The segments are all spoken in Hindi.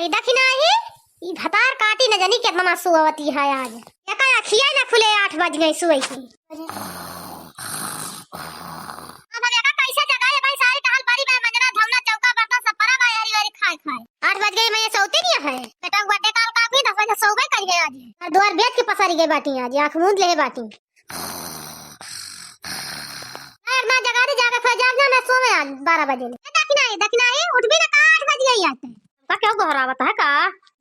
ही दखिना ही ई भतार काटी न जानी कितना सुवती है आज या का अखिया न खुले 8 बज गई सुई की अब का कैसे जगह है भाई सारी टहल पारी में मंजना धौना चौका बर्तन सब पड़ा भाई हरी हरी खाए खाए 8 बज गई मैं ये सोती नहीं है बेटा बर्थडे काल का भी 10 बजे सोवे कर गए आज और द्वार बेच के पसारी गई बाटी आज आंख मूंद ले बाटी ना जगह दे जाके फिर जाना मैं सोवे आज 12 बजे दखिना ही उठ भी ना 8 बज गई आते का क्यों घहरावत है का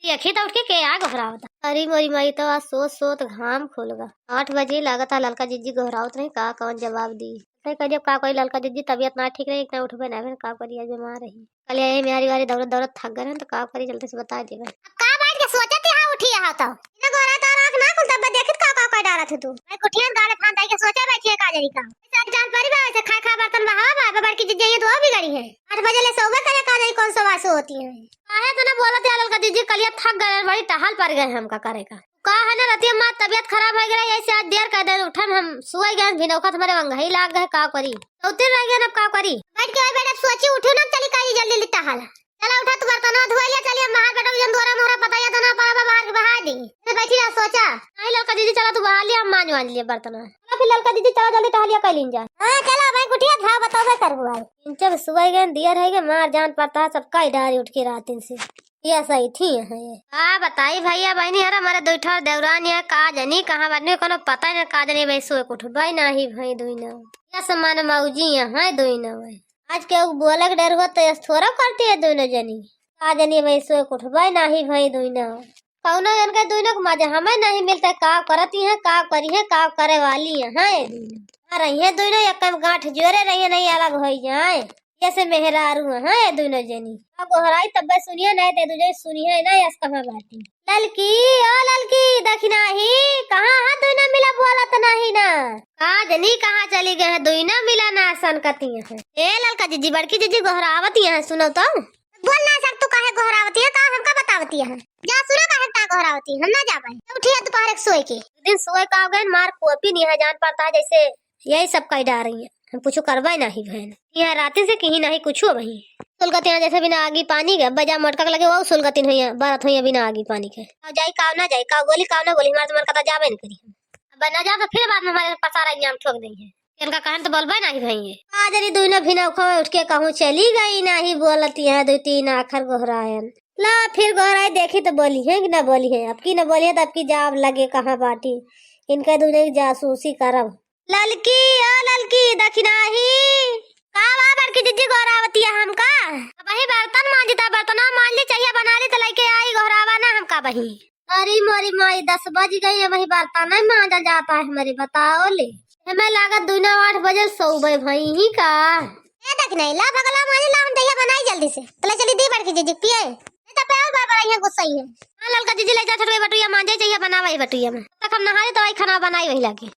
ये अखी तो उठ के आ घहरावत अरे मोरी माई तो आज सोच घाम खोलगा 8 बजे लागता ललका जिज्जी घहरावत नहीं का कौन जवाब दी जब का कोई ललका जिज्जी तबियत ना ठीक रही इतना उठबे ना का करी आज बीमार रही कल ये मेरी वारी दौड़त थक गए तो का करी जल्दी से बता देबे अब का बैठ के सोचत यहां उठी यहां तो इने गोरा तो आंख ना खुलता बे देखत का डालत है तू मैं कुठियन गाड़े फांद के सोचे बैठी है का जरी का साथ जान परी बा से खा बर्तन बहा बा बड़ की जिज्जी ये तो भी गड़ी है 8 बजे ले सोवे करे का जरी कौन सा वासो होती है काहे तो ना बोलत है ललका जिज्जी कलिया थक गए बड़ी टहल पर गए हम का करे का है ना रतिया मां तबियत खराब हो गई ऐसे आज देर कर दे उठन हम सुई गए भिनौखा तुम्हारे वंगही लाग गए का करी उतर रह गए अब का करी बैठ के बेटा सोची उठो ना चली काई जल्दी लिता हाल चला उठा तू बर्तन धोई ले चलिए बाहर बेटा जन दोरा मोरा पता या तो ना पावा बाहर के बहा दी मैं बैठी रहा सोचा नहीं ललका दीदी चला तू बहा लिया हम मान लिए बर्तन फिर ललका दीदी चला जल्दी टहलिया कर लीन जा हां चला भाई कुटिया था बताओ करबो आज जब सुबह गए दिया रहेगा मार जान पड़ता है सबका इडारी उठ के रात से ये सही थी है हां बताई भैया बहनी हरा हमारे दुठा देवरान है का जनी कहां बनने कोनो पता नहीं का जनी भाई सोए उठ भाई नाही भाई दुइना या समान मौजी है दुइना भाई आज के बोलक डर हो तो थोड़ा करती है दोनों जनी का जनी भाई सोए उठ भाई नाही भाई दुइना कौनो जन के दुइना को मजा हमें नहीं मिलता का करती है का करी है का करे वाली है रही है दोनों एक गांठ जोरे रही नहीं अलग हो जाए जैसे मेहरारू है दोनों जनी अब गोहराई तब सुनिए नहीं ते तुझे सुनिए ना यस कहां बाती ललकी ओ ललकी दखिना ही कहां हां दोनों मिला बोला तो नहीं ना का जनी कहां चली गए है दोनों मिला ना सनकती है ए ललका जीजी बड़की जीजी गोहरावती है सुनो तो बोल ना सक तू काहे गोहरावती है का हमका बतावती है जा सुनो काहे का गोहरावती हम ना जा पाए उठिए दोपहर एक सोए के दिन सोए का गए मार कॉपी नहीं है जान पड़ता है जैसे यही सब कह डा रही है हम कुछ करवाई नहीं बहन यहाँ रात से कहीं नहीं कुछ वही सुलगती जैसे बिना आगी पानी के बजा मटका लगे वो सुलगती हुई बारात हुई बिना आगी पानी के जाई काव ना जाई काव गोली काव ना गोली हमारे तुम्हारे कता जाबे नहीं करी बना जा तो फिर बाद में हमारे पसारा इंजाम ठोक देंगे इनका कहन तो बोलबे नहीं भाई आज दुइना भिना खो उठ के कहूं चली गई नहीं बोलती है 2-3 आखर गोहरायन ला फिर गोहराई देखी तो बोली है कि ना बोली है अब की ना बोली है तो अब की जाब लगे कहाँ बाटी इनका दुनिया की जासूसी करब ललकी ओ ललकी दखिना ही का बा बड़की जिज्जी गोहरावती है हमका वही बर्तन मांजता बर्तन मान ली चाहिए बना ली तो लेके आई गोहरावा ना हमका वही अरे मोरी माई 10 बज गई है वही बर्तन नहीं मांजा जाता है हमारे बताओ ले हमें लागत 8 बजे सोबे भाई ही का ए दखिना ला भगला मानी ला हम दहिया बनाई जल्दी से चले चली दी बड़की जिज्जी पिए नहीं तो पे बार बार यहाँ गुस्सा ही है हां ललका जिज्जी ले जा छोड़ बटुया मांजे चाहिए बनावाई बटुया में तक हम नहाए तो आई खाना बनाई वही लागे